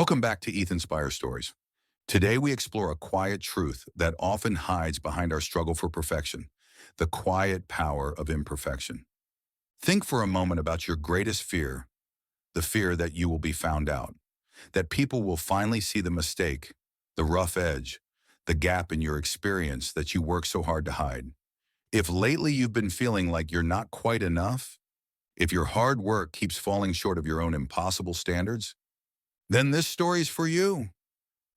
Welcome back to Inspire Stories. Today we explore a quiet truth that often hides behind our struggle for perfection, the quiet power of imperfection. Think for a moment about your greatest fear, the fear that you will be found out, that people will finally see the mistake, the rough edge, the gap in your experience that you work so hard to hide. If lately you've been feeling like you're not quite enough, if your hard work keeps falling short of your own impossible standards, then this story's for you.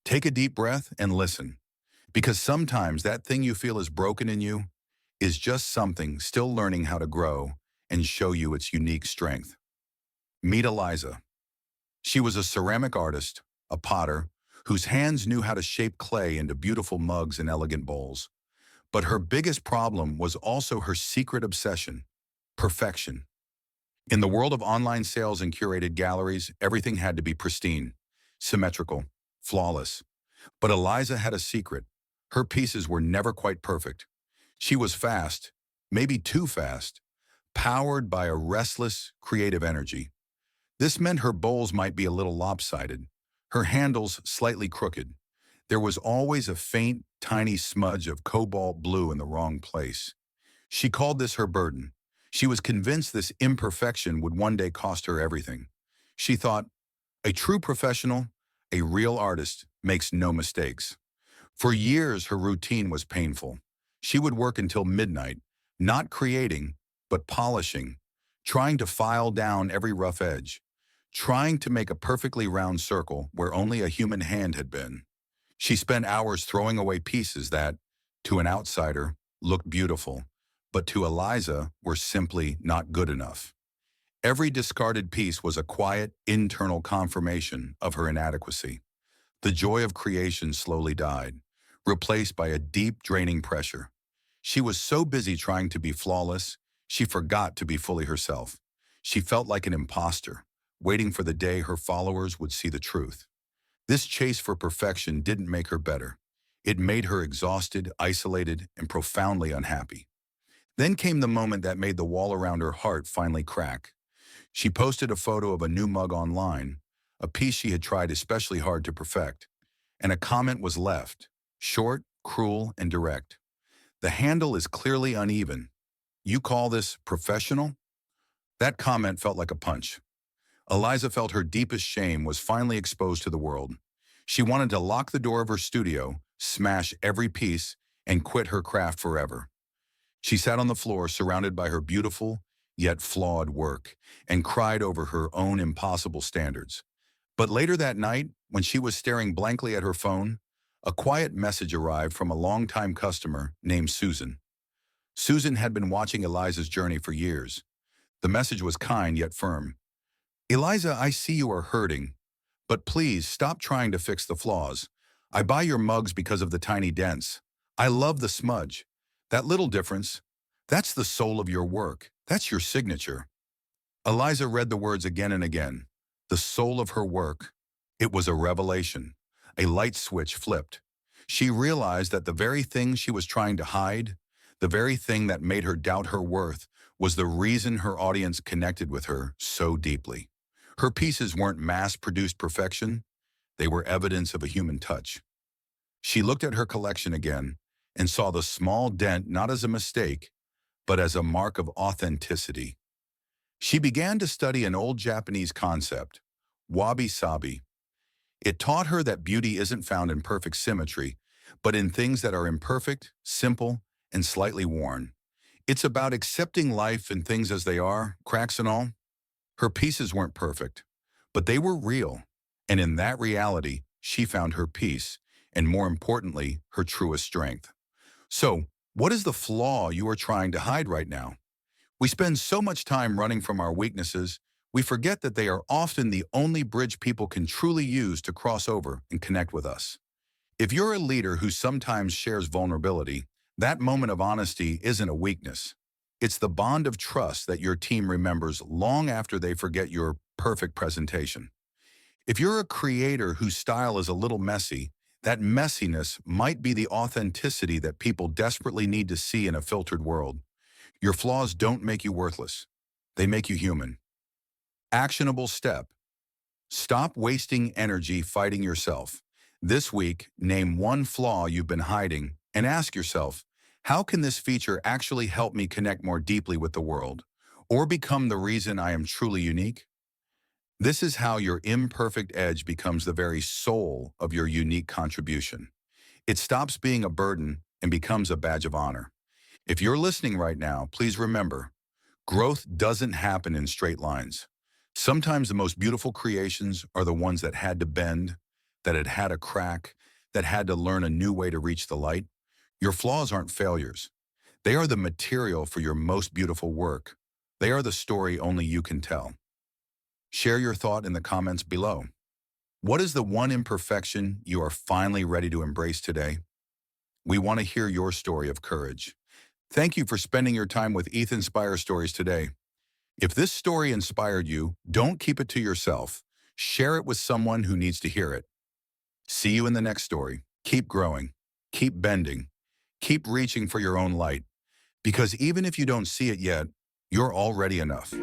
Take a deep breath and listen, because sometimes that thing you feel is broken in you is just something still learning how to grow and show you its unique strength. Meet Eliza. She was a ceramic artist, a potter, whose hands knew how to shape clay into beautiful mugs and elegant bowls. But her biggest problem was also her secret obsession: perfection. In the world of online sales and curated galleries, everything had to be pristine, symmetrical, flawless. But Eliza had a secret. Her pieces were never quite perfect. She was fast, maybe too fast, powered by a restless, creative energy. This meant her bowls might be a little lopsided, her handles slightly crooked. There was always a faint, tiny smudge of cobalt blue in the wrong place. She called this her burden. She was convinced this imperfection would one day cost her everything. She thought, a true professional, a real artist, makes no mistakes. For years, her routine was painful. She would work until midnight, not creating, but polishing, trying to file down every rough edge, trying to make a perfectly round circle where only a human hand had been. She spent hours throwing away pieces that, to an outsider, looked beautiful, but to Eliza were simply not good enough. Every discarded piece was a quiet, internal confirmation of her inadequacy. The joy of creation slowly died, replaced by a deep, draining pressure. She was so busy trying to be flawless, she forgot to be fully herself. She felt like an imposter, waiting for the day her followers would see the truth. This chase for perfection didn't make her better. It made her exhausted, isolated, and profoundly unhappy. Then came the moment that made the wall around her heart finally crack. She posted a photo of a new mug online, a piece she had tried especially hard to perfect, and a comment was left, short, cruel, and direct. The handle is clearly uneven. You call this professional? That comment felt like a punch. Eliza felt her deepest shame was finally exposed to the world. She wanted to lock the door of her studio, smash every piece, and quit her craft forever. She sat on the floor surrounded by her beautiful, yet flawed work, and cried over her own impossible standards. But later that night, when she was staring blankly at her phone, a quiet message arrived from a longtime customer named Susan. Susan had been watching Eliza's journey for years. The message was kind yet firm. Eliza, I see you are hurting, but please stop trying to fix the flaws. I buy your mugs because of the tiny dents. I love the smudge. That little difference, that's the soul of your work. That's your signature. Eliza read the words again and again. The soul of her work. It was a revelation. A light switch flipped. She realized that the very thing she was trying to hide, the very thing that made her doubt her worth, was the reason her audience connected with her so deeply. Her pieces weren't mass-produced perfection. They were evidence of a human touch. She looked at her collection again and saw the small dent not as a mistake, but as a mark of authenticity. She began to study an old Japanese concept, wabi-sabi. It taught her that beauty isn't found in perfect symmetry, but in things that are imperfect, simple, and slightly worn. It's about accepting life and things as they are, cracks and all. Her pieces weren't perfect, but they were real. And in that reality, she found her peace, and more importantly, her truest strength. So, what is the flaw you are trying to hide right now? We spend so much time running from our weaknesses, we forget that they are often the only bridge people can truly use to cross over and connect with us. If you're a leader who sometimes shares vulnerability, that moment of honesty isn't a weakness. It's the bond of trust that your team remembers long after they forget your perfect presentation. If you're a creator whose style is a little messy, that messiness might be the authenticity that people desperately need to see in a filtered world. Your flaws don't make you worthless. They make you human. Actionable step. Stop wasting energy fighting yourself. This week, name one flaw you've been hiding and ask yourself, how can this feature actually help me connect more deeply with the world or become the reason I am truly unique? This is how your imperfect edge becomes the very soul of your unique contribution. It stops being a burden and becomes a badge of honor. If you're listening right now, please remember, growth doesn't happen in straight lines. Sometimes the most beautiful creations are the ones that had to bend, that had a crack, that had to learn a new way to reach the light. Your flaws aren't failures. They are the material for your most beautiful work. They are the story only you can tell. Share your thought in the comments below. What is the one imperfection you are finally ready to embrace today? We want to hear your story of courage. Thank you for spending your time with Inspire Stories today. If this story inspired you, don't keep it to yourself. Share it with someone who needs to hear it. See you in the next story. Keep growing. Keep bending. Keep reaching for your own light. Because even if you don't see it yet, you're already enough.